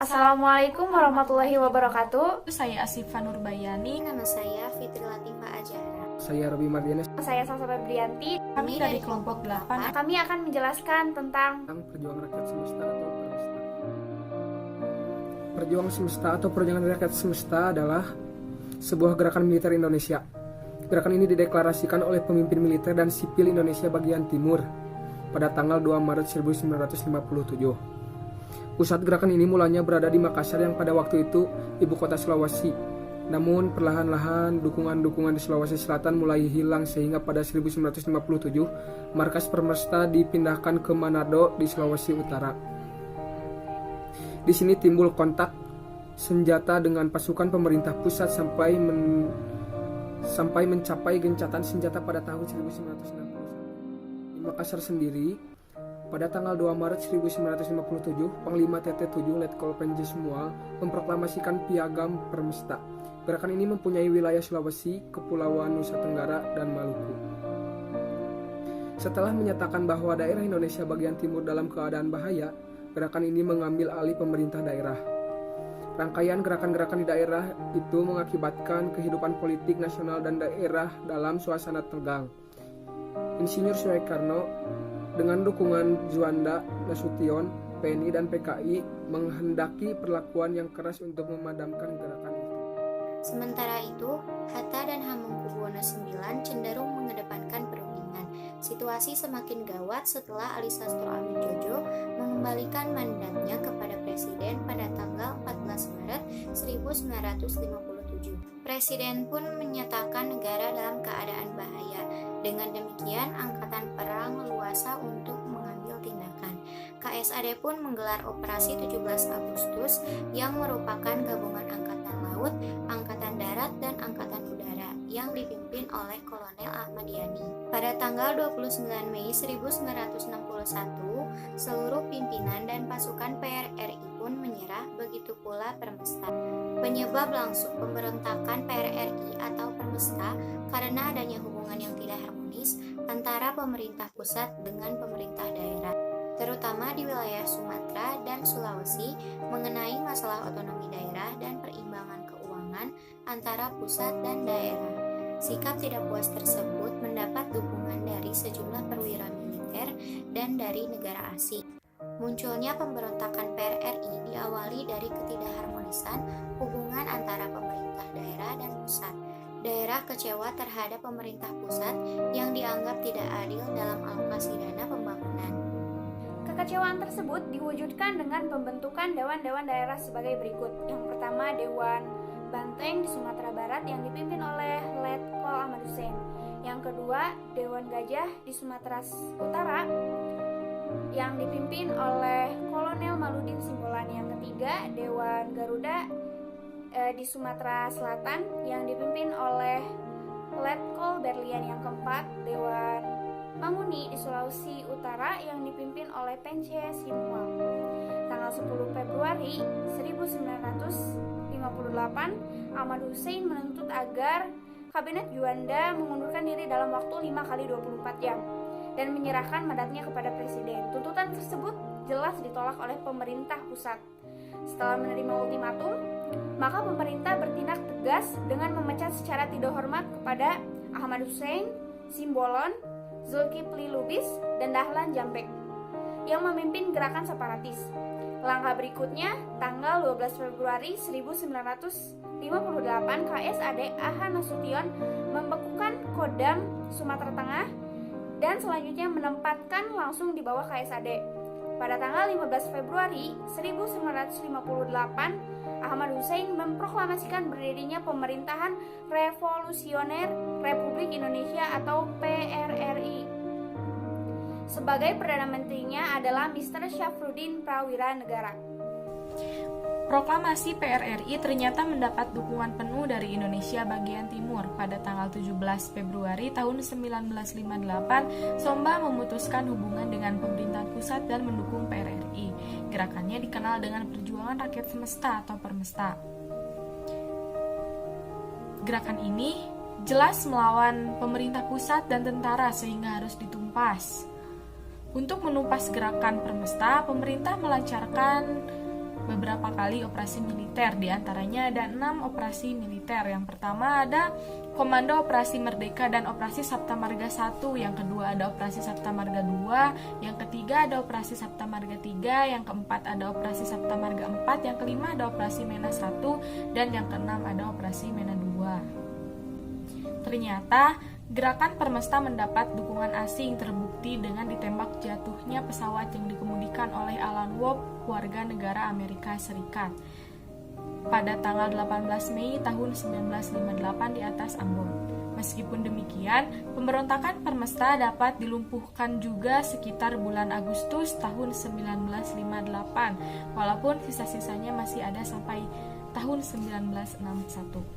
Assalamualaikum warahmatullahi wabarakatuh. Saya Asifa Nurbayani. Nama saya Fitri Latifah Ajara. Saya Robi Mardiana. Saya Salsa Febrianti. Kami dari kelompok 8. Kami akan menjelaskan tentang Perjuangan Rakyat Semesta atau Permesta. Perjuangan Semesta atau Perjuangan Rakyat Semesta adalah sebuah gerakan militer Indonesia. Gerakan ini dideklarasikan oleh pemimpin militer dan sipil Indonesia bagian timur pada tanggal 2 Maret 1957. Pusat gerakan ini mulanya berada di Makassar yang pada waktu itu ibu kota Sulawesi. Namun perlahan-lahan dukungan-dukungan di Sulawesi Selatan mulai hilang sehingga pada 1957 markas Permesta dipindahkan ke Manado di Sulawesi Utara. Di sini timbul kontak senjata dengan pasukan pemerintah pusat sampai mencapai gencatan senjata pada tahun 1961. Di Makassar sendiri, pada tanggal 2 Maret 1957, Panglima TT7 Letkol Penje Semua memproklamasikan Piagam Permesta. Gerakan ini mempunyai wilayah Sulawesi, Kepulauan Nusa Tenggara, dan Maluku. Setelah menyatakan bahwa daerah Indonesia bagian timur dalam keadaan bahaya, gerakan ini mengambil alih pemerintah daerah. Rangkaian gerakan-gerakan di daerah itu mengakibatkan kehidupan politik nasional dan daerah dalam suasana tegang. Insinyur Soekarno dengan dukungan Juanda Nasution, PNI dan PKI menghendaki perlakuan yang keras untuk memadamkan gerakan itu. Sementara itu, Hatta dan Hamengkubuwono IX cenderung mengedepankan perundingan. Situasi semakin gawat setelah Ali Sastro Amidjojo mengembalikan mandatnya kepada Presiden pada tanggal 14 Maret 1957. Presiden pun menyatakan negara dalam keadaan bahaya. Dengan demikian, angkatan perang leluasa untuk mengambil tindakan. KSAD pun menggelar operasi 17 Agustus yang merupakan gabungan angkatan laut, angkatan darat, dan angkatan udara yang dipimpin oleh Kolonel Ahmad Yani. Pada tanggal 29 Mei 1961, seluruh pimpinan dan pasukan PRRI pun menyerah, begitu pula Permesta. Penyebab langsung pemberontakan PRRI atau Permesta karena adanya hubungan yang tidak harmonis antara pemerintah pusat dengan pemerintah daerah, terutama di wilayah Sumatera dan Sulawesi mengenai masalah otonomi daerah dan perimbangan keuangan antara pusat dan daerah. Sikap tidak puas tersebut mendapat dukungan dari sejumlah perwira militer dan dari negara asing. Munculnya pemberontakan PRRI diawali dari ketidakharmonisan hubungan antara pemerintah daerah dan pusat. Daerah kecewa terhadap pemerintah pusat yang dianggap tidak adil dalam alokasi dana pembangunan. kekecewaan tersebut diwujudkan dengan pembentukan dewan-dewan daerah sebagai berikut. Yang pertama, Dewan Banteng di Sumatera Barat yang dipimpin oleh Letkol Ahmad Hussein. Yang kedua, Dewan Gajah di Sumatera Utara yang dipimpin oleh Kolonel Maludin Simbolan. Yang ketiga, Dewan Garuda di Sumatera Selatan yang dipimpin oleh Letkol Berlian. Yang keempat, Dewan Manguni di Sulawesi Utara yang dipimpin oleh Pence Simual. Tanggal 10 Februari 1958, Ahmad Hussein menuntut agar Kabinet Juanda mengundurkan diri dalam waktu 5 kali 24 jam dan menyerahkan mandatnya kepada Presiden. Tuntutan tersebut jelas ditolak oleh pemerintah pusat. Setelah menerima ultimatum, maka pemerintah bertindak tegas dengan memecat secara tidak hormat kepada Ahmad Hussein, Simbolon, Zulkifli Lubis, dan Dahlan Jambek yang memimpin gerakan separatis. Langkah berikutnya, tanggal 12 Februari 1958, KSAD AH Nasution membekukan Kodam Sumatera Tengah dan selanjutnya menempatkan langsung di bawah KSAD. Pada tanggal 15 Februari 1958, Ahmad Hussein memproklamasikan berdirinya Pemerintahan Revolusioner Republik Indonesia atau PRRI. Sebagai Perdana Menterinya adalah Mr. Syafruddin Prawira Negara. Proklamasi PRRI ternyata mendapat dukungan penuh dari Indonesia bagian timur. Pada tanggal 17 Februari tahun 1958, Somba memutuskan hubungan dengan pemerintah pusat dan mendukung PRRI. Gerakannya dikenal dengan Perjuangan Rakyat Semesta atau Permesta. Gerakan ini jelas melawan pemerintah pusat dan tentara sehingga harus ditumpas. Untuk menumpas gerakan Permesta, pemerintah melancarkan beberapa kali operasi militer, diantaranya ada 6 operasi militer. Yang pertama ada Komando Operasi Merdeka dan Operasi Sapta Marga 1, yang kedua ada Operasi Sapta Marga 2, yang ketiga ada Operasi Sapta Marga 3, yang keempat ada Operasi Sapta Marga 4, yang kelima ada Operasi Mena 1, dan yang keenam ada Operasi Mena 2. Ternyata gerakan Permesta mendapat dukungan asing, terbukti dengan ditembak jatuhnya pesawat yang dikemudikan oleh Alan Webb, warga negara Amerika Serikat, pada tanggal 18 Mei tahun 1958 di atas Ambon. Meskipun demikian, pemberontakan Permesta dapat dilumpuhkan juga sekitar bulan Agustus tahun 1958, walaupun sisa-sisanya masih ada sampai tahun 1961.